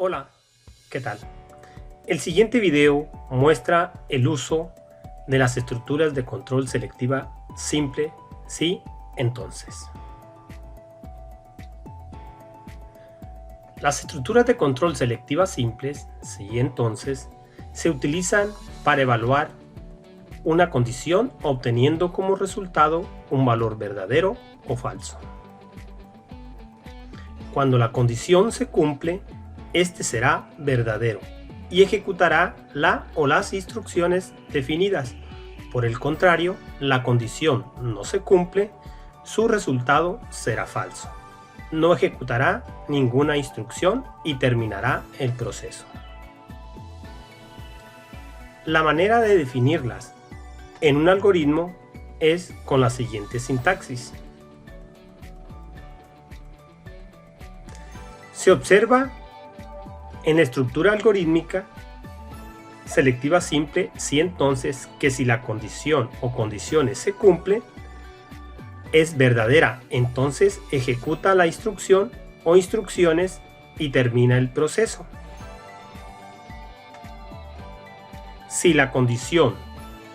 Hola, ¿qué tal? El siguiente video muestra el uso de las estructuras de control selectiva simple, sí, entonces. Las estructuras de control selectiva simples, sí, entonces, se utilizan para evaluar una condición obteniendo como resultado un valor verdadero o falso. Cuando la condición se cumple, este será verdadero y ejecutará la o las instrucciones definidas. Por el contrario, la condición no se cumple, su resultado será falso. No ejecutará ninguna instrucción y terminará el proceso. La manera de definirlas en un algoritmo es con la siguiente sintaxis. Se observa en la estructura algorítmica selectiva simple, sí, entonces, que si la condición o condiciones se cumplen, es verdadera, entonces ejecuta la instrucción o instrucciones y termina el proceso. Si la condición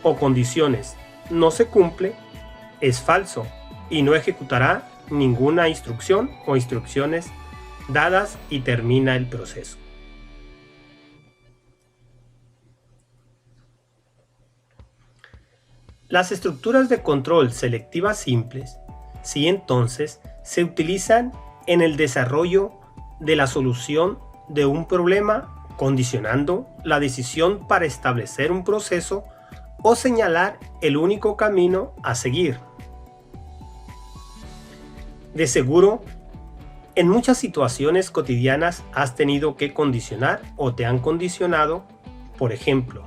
o condiciones no se cumple, es falso y no ejecutará ninguna instrucción o instrucciones dadas y termina el proceso. Las estructuras de control selectivas simples, sí, entonces, se utilizan en el desarrollo de la solución de un problema condicionando la decisión para establecer un proceso o señalar el único camino a seguir. De seguro, en muchas situaciones cotidianas has tenido que condicionar o te han condicionado, por ejemplo,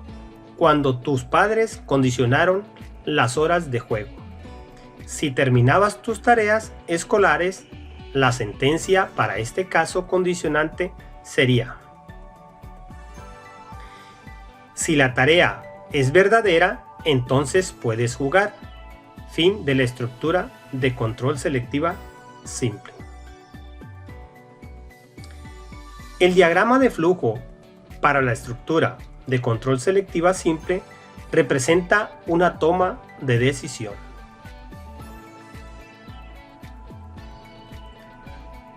cuando tus padres condicionaron las horas de juego. Si terminabas tus tareas escolares, la sentencia para este caso condicionante sería: si la tarea es verdadera, entonces puedes jugar. Fin de la estructura de control selectiva simple. El diagrama de flujo para la estructura de control selectiva simple representa una toma de decisión.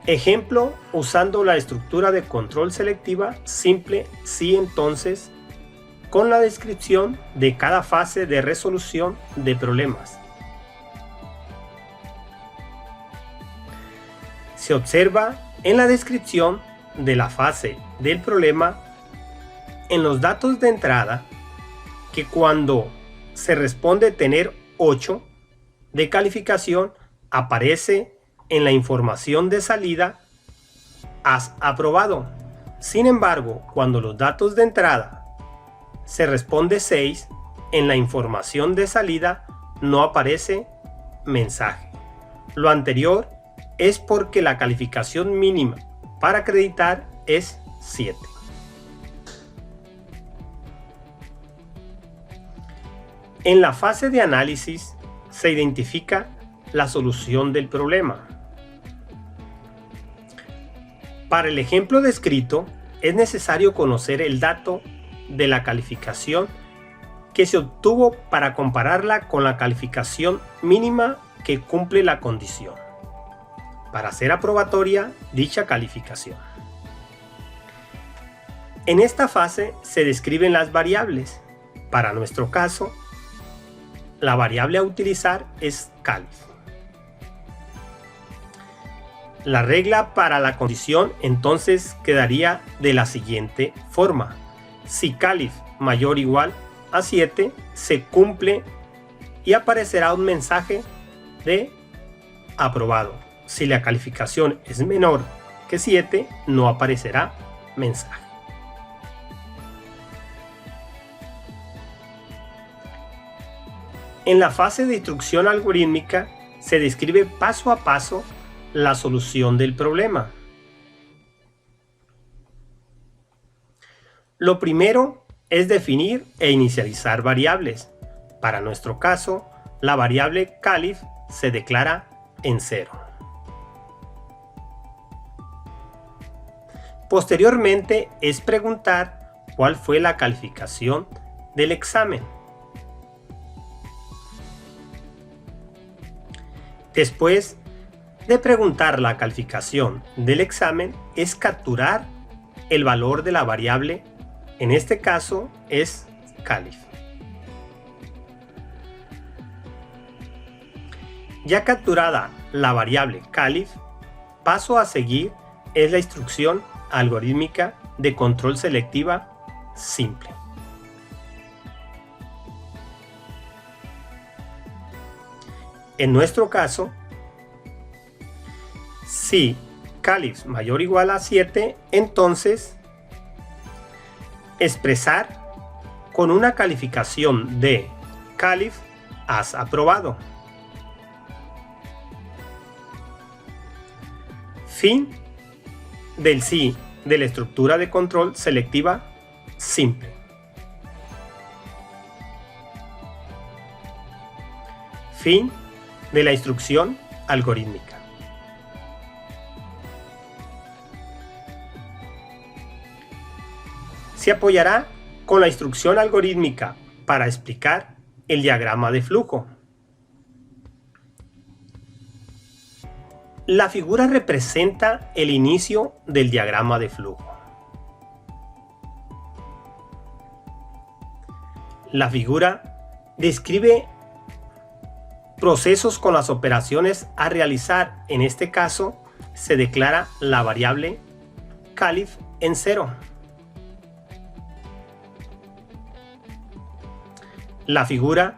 Ejemplo usando la estructura de control selectiva simple, sí, entonces, con la descripción de cada fase de resolución de problemas. Se observa en la descripción de la fase del problema en los datos de entrada que cuando se responde tener 8 de calificación, aparece en la información de salida has aprobado. Sin embargo, cuando los datos de entrada se responde 6, en la información de salida no aparece mensaje. Lo anterior es porque la calificación mínima para acreditar es 7. En la fase de análisis se identifica la solución del problema. Para el ejemplo descrito, es necesario conocer el dato de la calificación que se obtuvo para compararla con la calificación mínima que cumple la condición para hacer aprobatoria dicha calificación. En esta fase se describen las variables. Para nuestro caso, la variable a utilizar es calif. La regla para la condición entonces quedaría de la siguiente forma: si calif mayor o igual a 7, se cumple y aparecerá un mensaje de aprobado. Si la calificación es menor que 7, no aparecerá mensaje. En la fase de instrucción algorítmica se describe paso a paso la solución del problema. Lo primero es definir e inicializar variables. Para nuestro caso, la variable calif se declara en 0. Posteriormente es preguntar cuál fue la calificación del examen. Después de preguntar la calificación del examen, es capturar el valor de la variable, en este caso es calif. Ya capturada la variable calif, paso a seguir es la instrucción algorítmica de control selectiva simple. En nuestro caso, si calif mayor o igual a 7, entonces expresar con una calificación de calif has aprobado. Fin del sí de la estructura de control selectiva simple. Fin de la instrucción algorítmica. Se apoyará con la instrucción algorítmica para explicar el diagrama de flujo. La figura representa el inicio del diagrama de flujo. La figura describe procesos con las operaciones a realizar. En este caso, se declara la variable calif en 0. La figura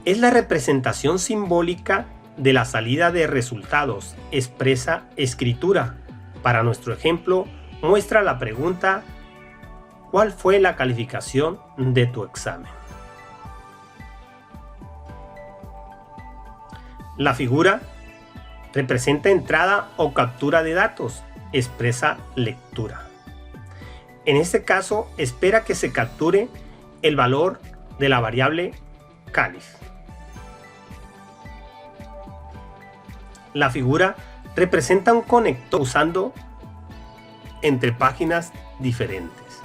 es la representación simbólica de la salida de resultados expresa escritura. Para nuestro ejemplo, muestra la pregunta: ¿cuál fue la calificación de tu examen? La figura representa entrada o captura de datos, expresa lectura. En este caso, espera que se capture el valor de la variable calif. La figura representa un conector usando entre páginas diferentes.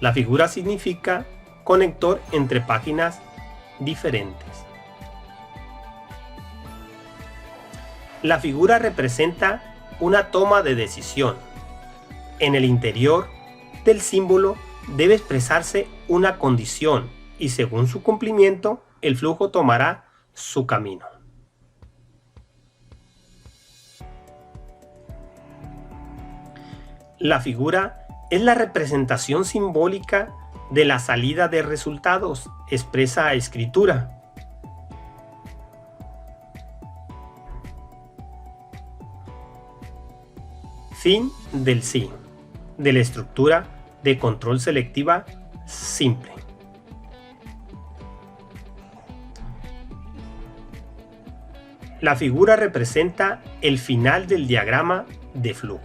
La figura significa conector entre páginas diferentes. La figura representa una toma de decisión. En el interior del símbolo debe expresarse una condición y según su cumplimiento, el flujo tomará su camino. La figura es la representación simbólica de la salida de resultados, expresa escritura. Fin del sí, de la estructura de control selectiva simple. La figura representa el final del diagrama de flujo.